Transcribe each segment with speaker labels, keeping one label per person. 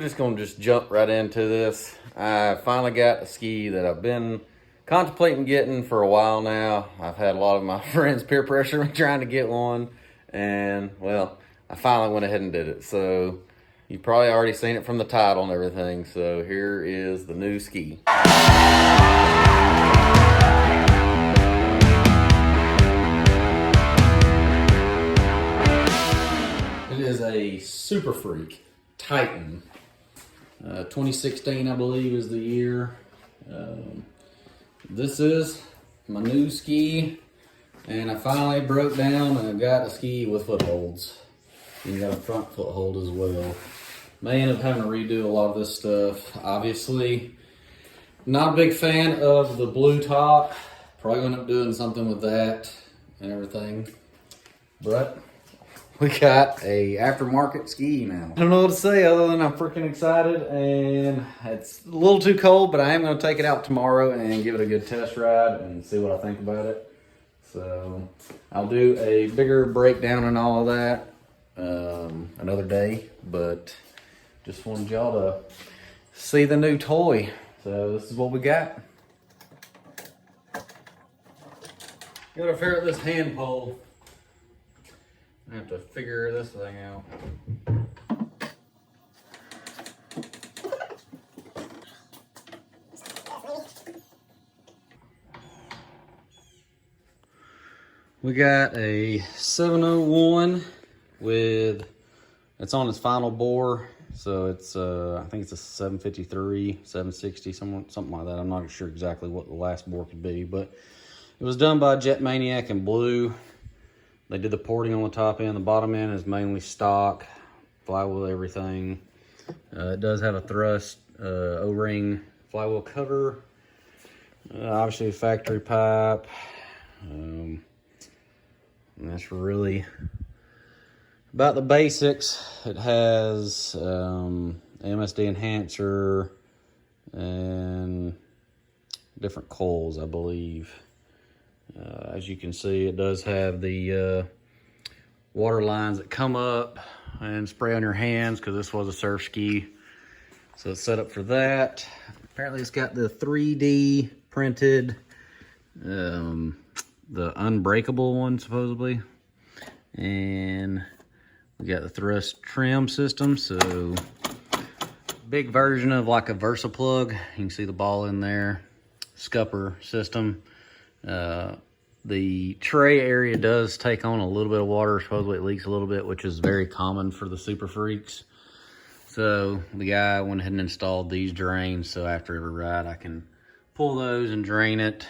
Speaker 1: just gonna jump right into this. I finally got a ski that I've been contemplating getting for a while now. I've had a lot of my friends peer pressure me trying to get one, and well, I finally went ahead and did it. So you've probably already seen it from the title and everything. So here is the new ski. It is a SuperFreak Titan. 2016, I believe, is the year. This is my new ski, and I finally broke down and I got a ski with footholds. You got a front foothold as well. May end up having to redo a lot of this stuff. Obviously, not a big fan of the blue top. Probably gonna end up doing something with that and everything. But we got a aftermarket ski now. I don't know what to say other than I'm freaking excited, and it's a little too cold, but I am going to take it out tomorrow and give it a good test ride and see what I think about it. So I'll do a bigger breakdown and all of that another day, but just wanted y'all to see the new toy. So this is what we got. Gotta ferret this hand pole. I have to figure this thing out. We got a 701 with, it's on its final bore. So it's, I think it's a 753, 760, something like that. I'm not sure exactly what the last bore could be, but it was done by Jetmaniac in blue. They did the porting on the top end. The bottom end is mainly stock, flywheel, everything. It does have a thrust O-ring flywheel cover. Obviously a factory pipe. And that's really about the basics. It has MSD enhancer and different coils, I believe. As you can see, it does have the water lines that come up and spray on your hands, because this was a surf ski. So it's set up for that. Apparently it's got the 3D printed, the unbreakable one supposedly. And we got the thrust trim system. So big version of like a Versa plug. You can see the ball in there. Scupper system. The tray area does take on a little bit of water. Supposedly it leaks a little bit, which is very common for the SuperFreaks. So the guy went ahead and installed these drains, so after every ride I can pull those and drain it.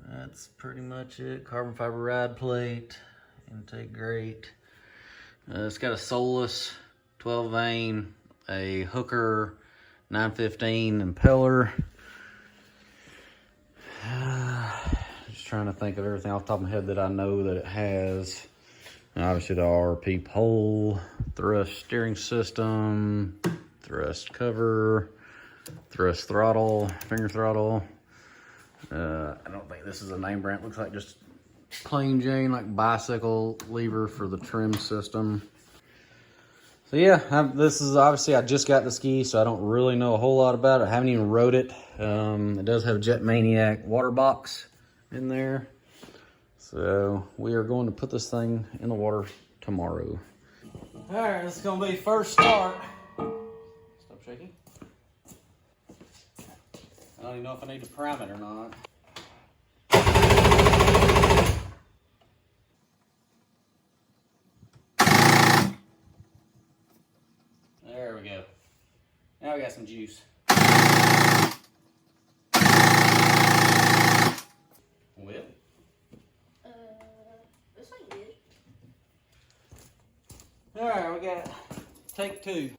Speaker 1: That's pretty much it. Carbon fiber ride plate, intake grate. It's got a Solus 12 vane, a Hooker 915 impeller. Just trying to think of everything off the top of my head that I know that it has. And obviously the RP pole, thrust steering system, thrust cover, thrust throttle, finger throttle. I don't think this is a name brand. It looks like just plain Jane, like bicycle lever for the trim system. So yeah, this is obviously, I just got the ski, so I don't really know a whole lot about it. I haven't even rode it. It does have a Jetmaniac water box in there. So we are going to put this thing in the water tomorrow. All right, this is gonna be first start. Stop shaking. I don't even know if I need to prime it or not. There we go. Now we got some juice. Well.
Speaker 2: This ain't good.
Speaker 1: All right, we got take two.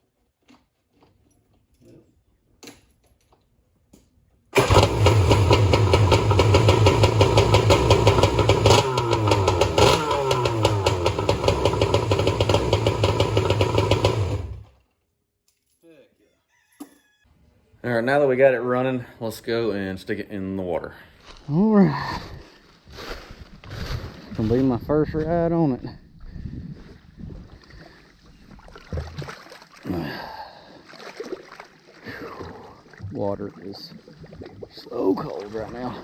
Speaker 1: All right, now that we got it running, let's go and stick it in the water. All right. Gonna be my first ride on it. Water is so cold right now.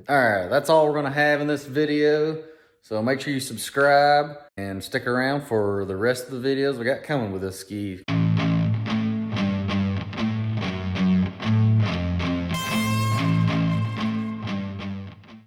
Speaker 1: Alright, that's all we're going to have in this video. So make sure you subscribe and stick around for the rest of the videos we got coming with this ski.